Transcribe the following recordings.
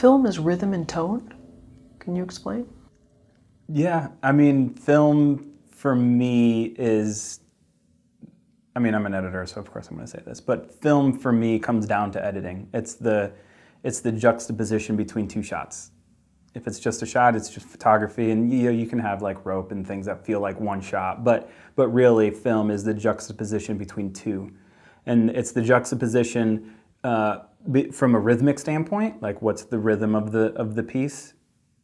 film is rhythm and tone? Can you explain? Yeah, I mean, film for me is, I mean, I'm an editor, so of course I'm going to say this, but film for me comes down to editing. It's the juxtaposition between two shots. If it's just a shot, it's just photography, and you can have like rope and things that feel like one shot, but really film is the juxtaposition between two. And it's the juxtaposition from a rhythmic standpoint, like what's the rhythm of the piece,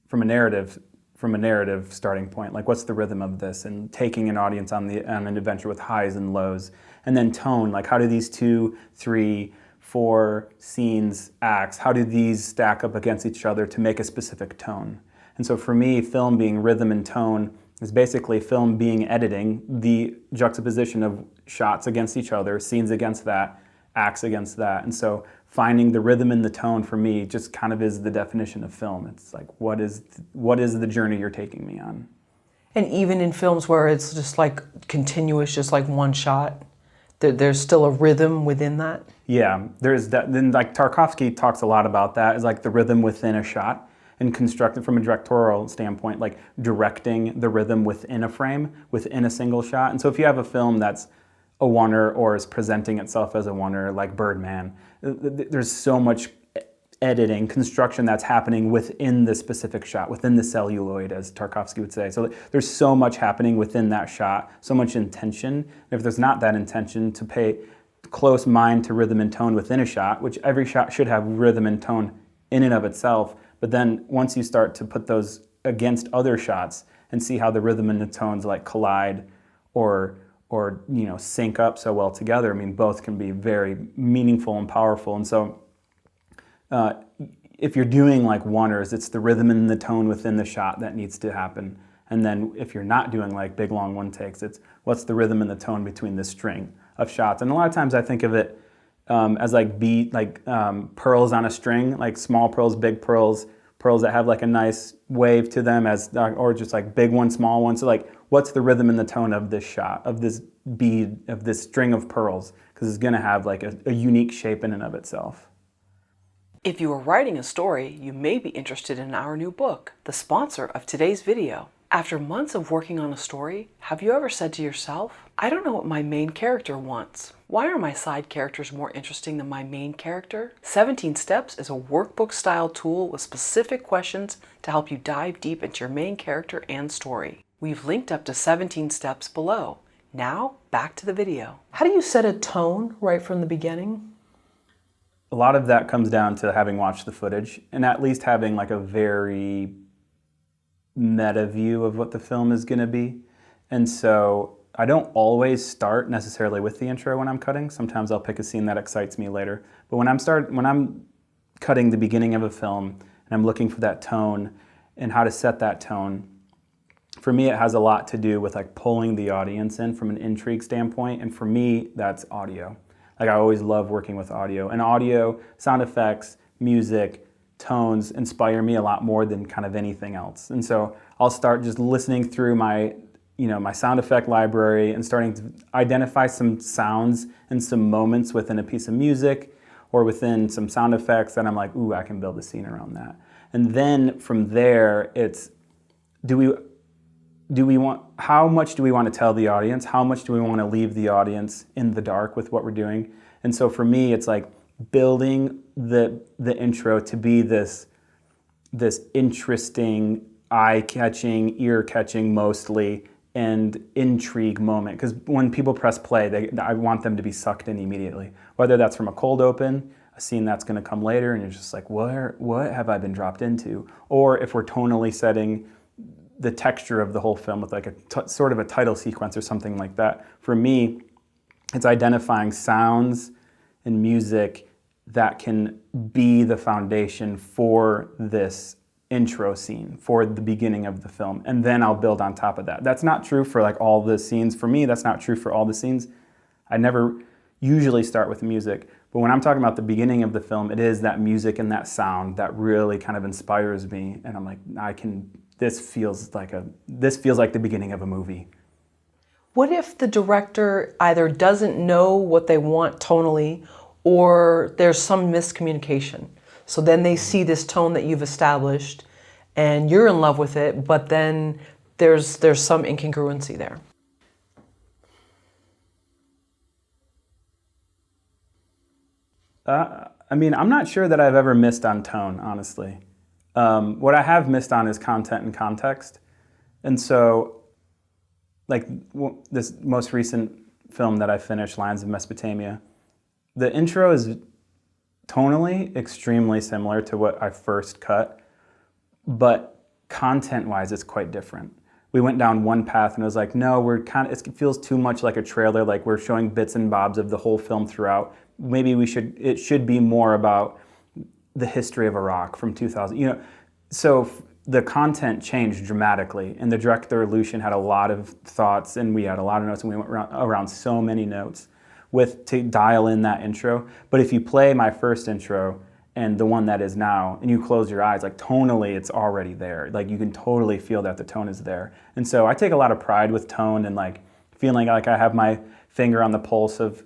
from a narrative starting point, like what's the rhythm of this, and taking an audience on an adventure with highs and lows. And then tone, like how do these 2, 3, 4 scenes, acts, how do these stack up against each other to make a specific tone? And so for me, film being rhythm and tone is basically film being editing, the juxtaposition of shots against each other, scenes against that, acts against that. And so finding the rhythm and the tone for me just kind of is the definition of film. It's like, what is the journey you're taking me on? And even in films where it's just like continuous, just like one shot, there's still a rhythm within that? Yeah, there's that. Then like Tarkovsky talks a lot about that, is like the rhythm within a shot, and constructed from a directorial standpoint, like directing the rhythm within a frame, within a single shot. And so if you have a film that's a oneer or is presenting itself as a oneer, like Birdman, there's so much editing, construction that's happening within the specific shot, within the celluloid, as Tarkovsky would say. So there's so much happening within that shot, so much intention. And if there's not that intention, to pay close mind to rhythm and tone within a shot, which every shot should have rhythm and tone in and of itself, but then once you start to put those against other shots and see how the rhythm and the tones like collide or sync up so well together, I mean, both can be very meaningful and powerful. And so if you're doing like oneers, it's the rhythm and the tone within the shot that needs to happen. And then if you're not doing like big long one takes, it's what's the rhythm and the tone between the string of shots. And a lot of times I think of it as like pearls on a string, like small pearls, big pearls, pearls that have like a nice wave to them, or just like big one, small one. So like, what's the rhythm and the tone of this shot, of this bead, of this string of pearls? Because it's going to have like a unique shape in and of itself. If you are writing a story, you may be interested in our new book, the sponsor of today's video. After months of working on a story, have you ever said to yourself, I don't know what my main character wants. Why are my side characters more interesting than my main character? 17 Steps is a workbook-style tool with specific questions to help you dive deep into your main character and story. We've linked up to 17 steps below. Now, back to the video. How do you set a tone right from the beginning? A lot of that comes down to having watched the footage and at least having like a very meta view of what the film is going to be. And so I don't always start necessarily with the intro when I'm cutting. Sometimes I'll pick a scene that excites me later. But when I'm cutting the beginning of a film and I'm looking for that tone and how to set that tone, for me it has a lot to do with like pulling the audience in from an intrigue standpoint. And for me, that's audio. Like I always love working with audio. And audio, sound effects, music, tones inspire me a lot more than kind of anything else. And so I'll start just listening through my sound effect library and starting to identify some sounds and some moments within a piece of music or within some sound effects that I'm like, ooh, I can build a scene around that. And then from there, it's how much do we want to tell the audience? How much do we want to leave the audience in the dark with what we're doing? And so for me, it's like building the intro to be this interesting, eye-catching, ear-catching mostly, and intrigue moment. Because when people press play, I want them to be sucked in immediately. Whether that's from a cold open, a scene that's going to come later, and you're just like, what have I been dropped into? Or if we're tonally setting the texture of the whole film with like sort of a title sequence or something like that. For me, it's identifying sounds and music that can be the foundation for this intro scene, for the beginning of the film. And then I'll build on top of that. That's not true for like all the scenes. For me, that's not true for all the scenes. I never usually start with music. But when I'm talking about the beginning of the film, it is that music and that sound that really kind of inspires me. And I'm like, this feels like the beginning of a movie. What if the director either doesn't know what they want tonally or there's some miscommunication? So then they see this tone that you've established and you're in love with it, but then there's some incongruency there. I mean, I'm not sure that I've ever missed on tone, honestly. What I have missed on is content and context. And so, like this most recent film that I finished, Lions of Mesopotamia, the intro is tonally extremely similar to what I first cut, but content-wise, it's quite different. We went down one path and it was like, no, it feels too much like a trailer, like we're showing bits and bobs of the whole film throughout. Maybe it should be more about the history of Iraq from 2000, So the content changed dramatically, and the director, Lucian, had a lot of thoughts, and we had a lot of notes, and we went around so many notes to dial in that intro. But if you play my first intro and the one that is now, and you close your eyes, like tonally, it's already there. Like you can totally feel that the tone is there. And so I take a lot of pride with tone and like feeling like I have my finger on the pulse of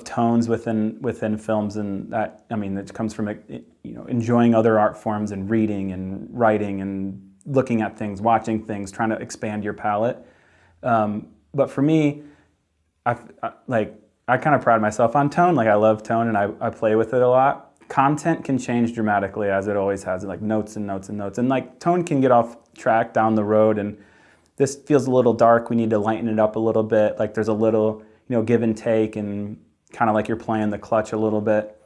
tones within films, and that, I mean, it comes from enjoying other art forms and reading and writing and looking at things, watching things, trying to expand your palette. But for me, I kind of pride myself on tone. Like I love tone and I play with it a lot. Content can change dramatically, as it always has, like notes and notes and notes. And like tone can get off track down the road, and this feels a little dark. We need to lighten it up a little bit. Like there's a little, give and take, and kind of like you're playing the clutch a little bit.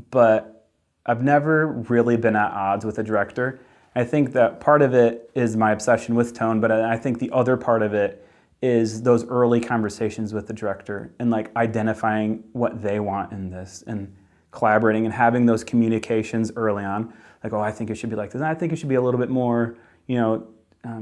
But I've never really been at odds with a director. I think that part of it is my obsession with tone, but I think the other part of it is those early conversations with the director and like identifying what they want in this and collaborating and having those communications early on. Like, oh, I think it should be like this. And I think it should be a little bit more,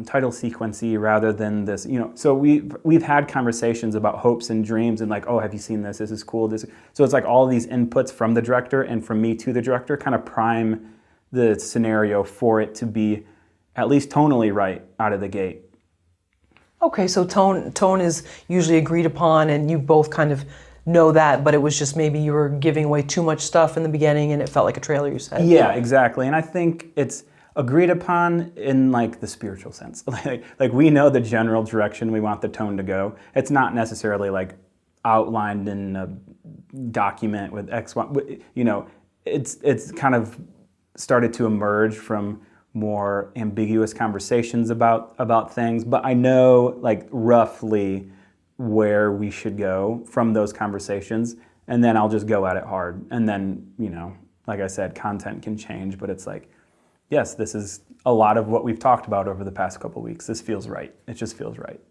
title sequency rather than this, So we've had conversations about hopes and dreams and like, oh, have you seen this? This is cool. So it's like all these inputs from the director and from me to the director kind of prime the scenario for it to be at least tonally right out of the gate. Okay, so tone is usually agreed upon, and you both kind of know that, but it was just maybe you were giving away too much stuff in the beginning and it felt like a trailer, you said. Yeah, exactly. And I think it's agreed upon in like the spiritual sense. like we know the general direction we want the tone to go. It's not necessarily like outlined in a document with X, Y, it's kind of started to emerge from more ambiguous conversations about things, but I know like roughly where we should go from those conversations, and then I'll just go at it hard. And then, like I said, content can change, but it's like, yes, this is a lot of what we've talked about over the past couple of weeks. This feels right. It just feels right.